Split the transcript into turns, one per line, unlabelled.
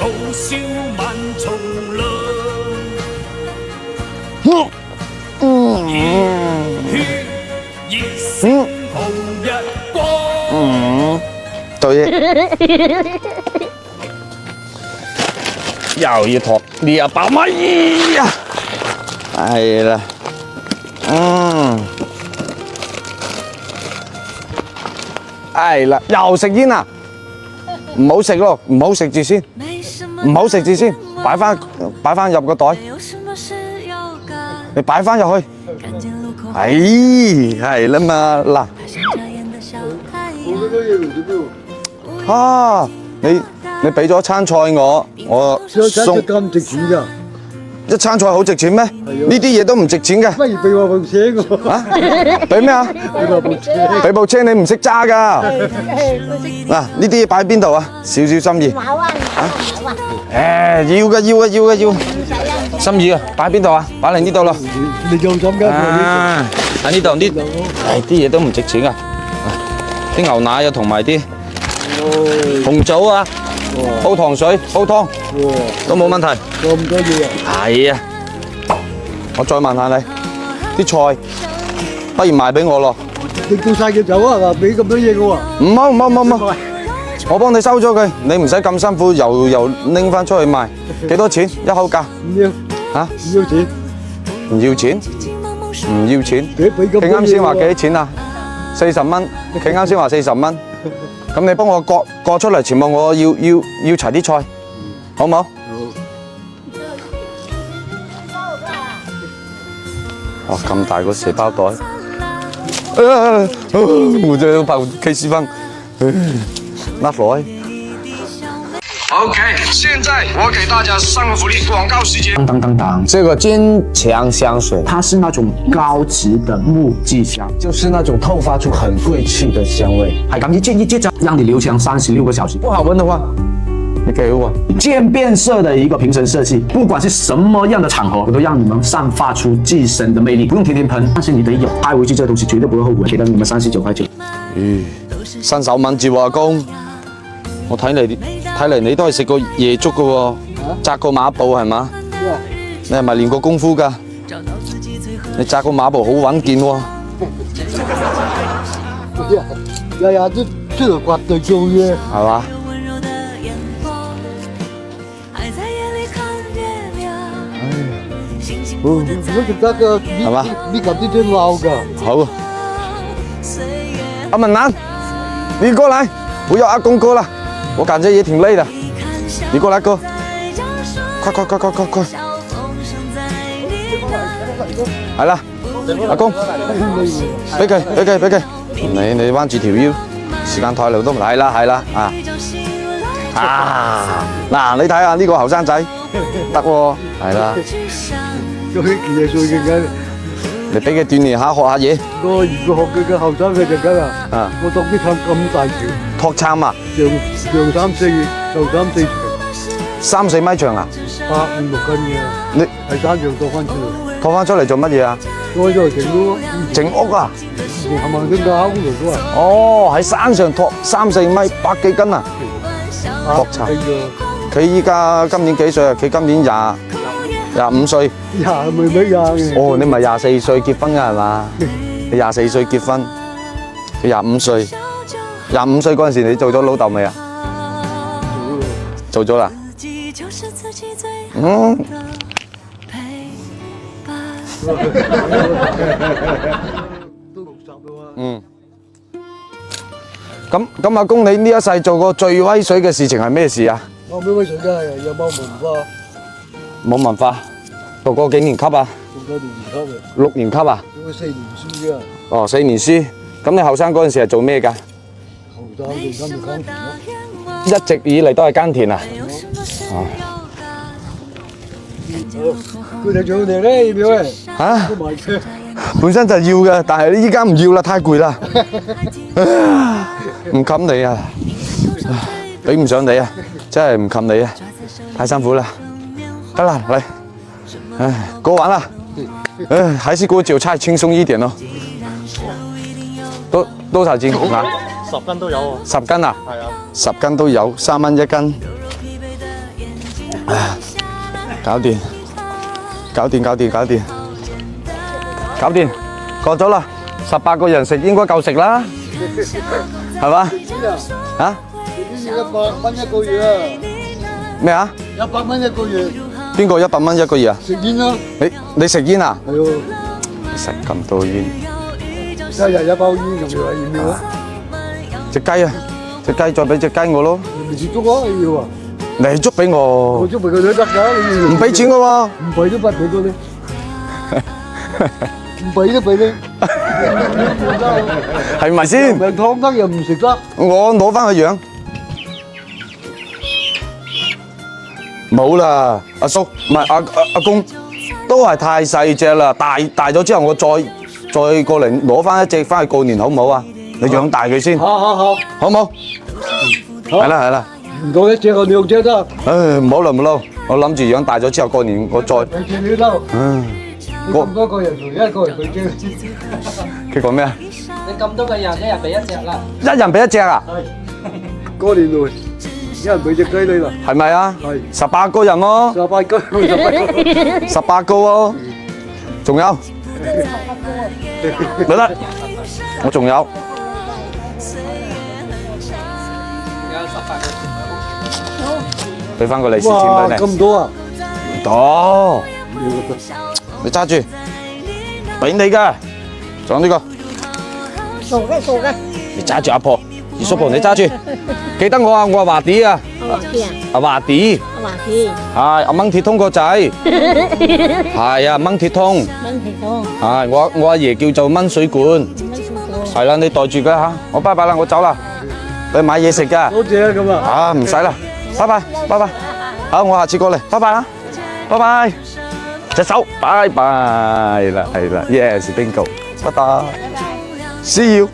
豪笑萬重浪。熱血熱星紅日光。
對。又要托200米呀！係啦，係啦，又食煙啊！唔好食咯，唔好食住先，唔好食住先，擺翻入個袋，你擺翻入去。係啦嘛，嗱，啊，你俾咗餐菜我送
咁值錢㗎？
一餐菜好值錢咩？呢啲嘢都唔值錢嘅。
不如俾我部車我。
啊？俾咩啊？
俾我部車。
俾部車你唔識揸㗎。嗱，呢啲嘢擺喺邊度啊？少少心意。
冇啊，
要嘅。心意啊，擺喺邊度啊？擺嚟呢度咯。
你用心㗎？
喺呢度啲，啲嘢都唔值錢㗎。啲牛奶啊，同埋啲紅棗啊。煲糖水、煲湯都冇問題。
咁多嘢啊？
係啊，我再問下你，啲菜不如賣俾我咯。
你叫晒佢走啊！俾咁多嘢我啊？
唔好，我幫你收咗佢，你唔使咁辛苦又拎翻出去賣。幾多錢？一口價？
唔要。
嚇？
唔要錢？
唔要錢？唔要錢？
俾咁多嘢
佢啱先話幾多錢啊？40蚊。佢啱先話40蚊。咁你幫我割出嚟，全部我要齊啲菜，好唔好？哇！咁大個蛇包袋，我就要跑 K 西方，拿來。
OK， 现在我给大家上个福利，广告时间。
当，
这个坚强香水，
它是那种高级的木质香，
就是那种透发出很贵气的香味。
海港一接一接着，让你留香36个小时。
不好闻的话，你给我。
渐变色的一个瓶身设计，不管是什么样的场合，我都让你们散发出自身的魅力，不用天天喷，但是你得有，带回去这东西绝对不会后悔。给到你们39.9。
新手敏捷喎，阿公。我睇嚟你都係食過夜粥嘅喎，紮過馬步係嘛？你係咪練過功夫㗎？你紮個馬步好穩健喎。
日日都出嚟掘地做嘢，
係嘛？
我覺得個
係嘛？
呢嚿啲真撈㗎。
好。阿文蘭，你過來，不要阿公哥了。我感覺也挺累的，你過來哥，快！係啦，阿公，俾佢，你彎住條腰，時間太耐都唔係啦，嗱，你睇下呢個後生仔，得喎，係啦，
做幾廿歲嘅，
你俾佢鍛鍊下，學下嘢。
我如果學佢嘅後生嘅就梗啊，我當啲撐咁大條。
托參啊！
長3、4月，就3、4
3、4米長啊
8、5、6斤嘅。
你
喺山上拖翻出嚟。
拖翻出嚟做乜嘢啊？
拖咗嚟整屋。整
屋啊？
係咪先㗎？屋嚟都係。
哦，喺山上拖3、4米，100幾斤啊！托參。佢依家今年幾歲啊？佢今年25歲。
未咩廿嘅。
哦，你咪24歲結婚㗎係嘛？你24歲結婚，佢25歲。25歲嗰陣時，你做咗老豆未啊？做咗啦。咁阿公，你呢一世做過最威水嘅事情係咩事啊？
我咩威水㗎？有冇文化？
冇文化，讀過幾年級啊
？6年級嘅。
6年級啊？
讀咗4年書啊。
哦，4年書。咁你後生嗰陣時係做咩㗎？
後生就耕田咯。
一直以嚟都係耕田啊？哦。
佢哋做嘢咧，要唔要咧？
嚇？
都賣車。
本身就要嘅，但係你依家唔要啦，太攰啦，唔冚你啊，比唔上你啊，真係唔冚你啊，太辛苦啦，得啦，嚟，唉，過完啦，還是給我韭菜輕鬆一點咯，多少斤啊
？10斤都有喎。
10斤啊？
係啊。
10斤都有，3蚊1斤，搞掂，搞掂，搞掂，搞掂，搞掂，過咗啦，18個人食應該夠食啦，係嘛？啊？100
蚊一個月啊！
咩啊
100蚊一個月，
邊個100蚊一個月啊？
食煙啦，
你食煙啊？
係喎，
食咁多煙，
一日一包煙咁要唔要啊？
隻雞啊，隻雞再俾隻雞我咯，
你食粥啊要啊？
你捉俾我，
我粥俾佢都得㗎，你
唔俾錢嘅喎，
唔俾都不俾到你，唔俾都俾你，
係咪先？
唔係湯得又唔食得，
我攞翻去養。冇啦，阿叔唔係阿公，都係太細隻啦，大咗之後我再過嚟攞翻一隻翻去過年好唔好啊？你養大佢先，
好，
好唔好？係啦係啦，
唔到一隻就兩隻得，
唉唔好啦唔好，我諗住養大咗之後過年我再，
兩隻你得，你
我
咁多個人同一個人佢隻，
佢講咩啊？
你咁多個人，一人俾一隻啦。
一人俾一隻啊？
過年來一人俾隻雞你啦，
係咪啊？
係
18個人喎
18雞
，18個喎，仲有，咪得，我仲有。俾翻個利是錢
哇
俾你，
咁多啊！
多，你揸住，俾你噶，仲有呢個，
數嘅，
你揸住阿婆，二叔婆你揸住，記得我啊，我係華弟啊，
阿華啲啊，
阿華弟，
阿華啲，
係阿掹鐵通個仔，係啊掹鐵通，
蚊皮通，
係我阿爺叫做掹水管，
蚊水果，
係啦，你袋住佢吓，我拜拜啦，我走啦，去買嘢食噶。
多謝啊咁啊！
啊，唔使啦，拜拜，拜拜，好，我下次過嚟，拜拜啦，拜拜，隻手，拜拜啦，係啦，Yes，bingo，拜拜，See you。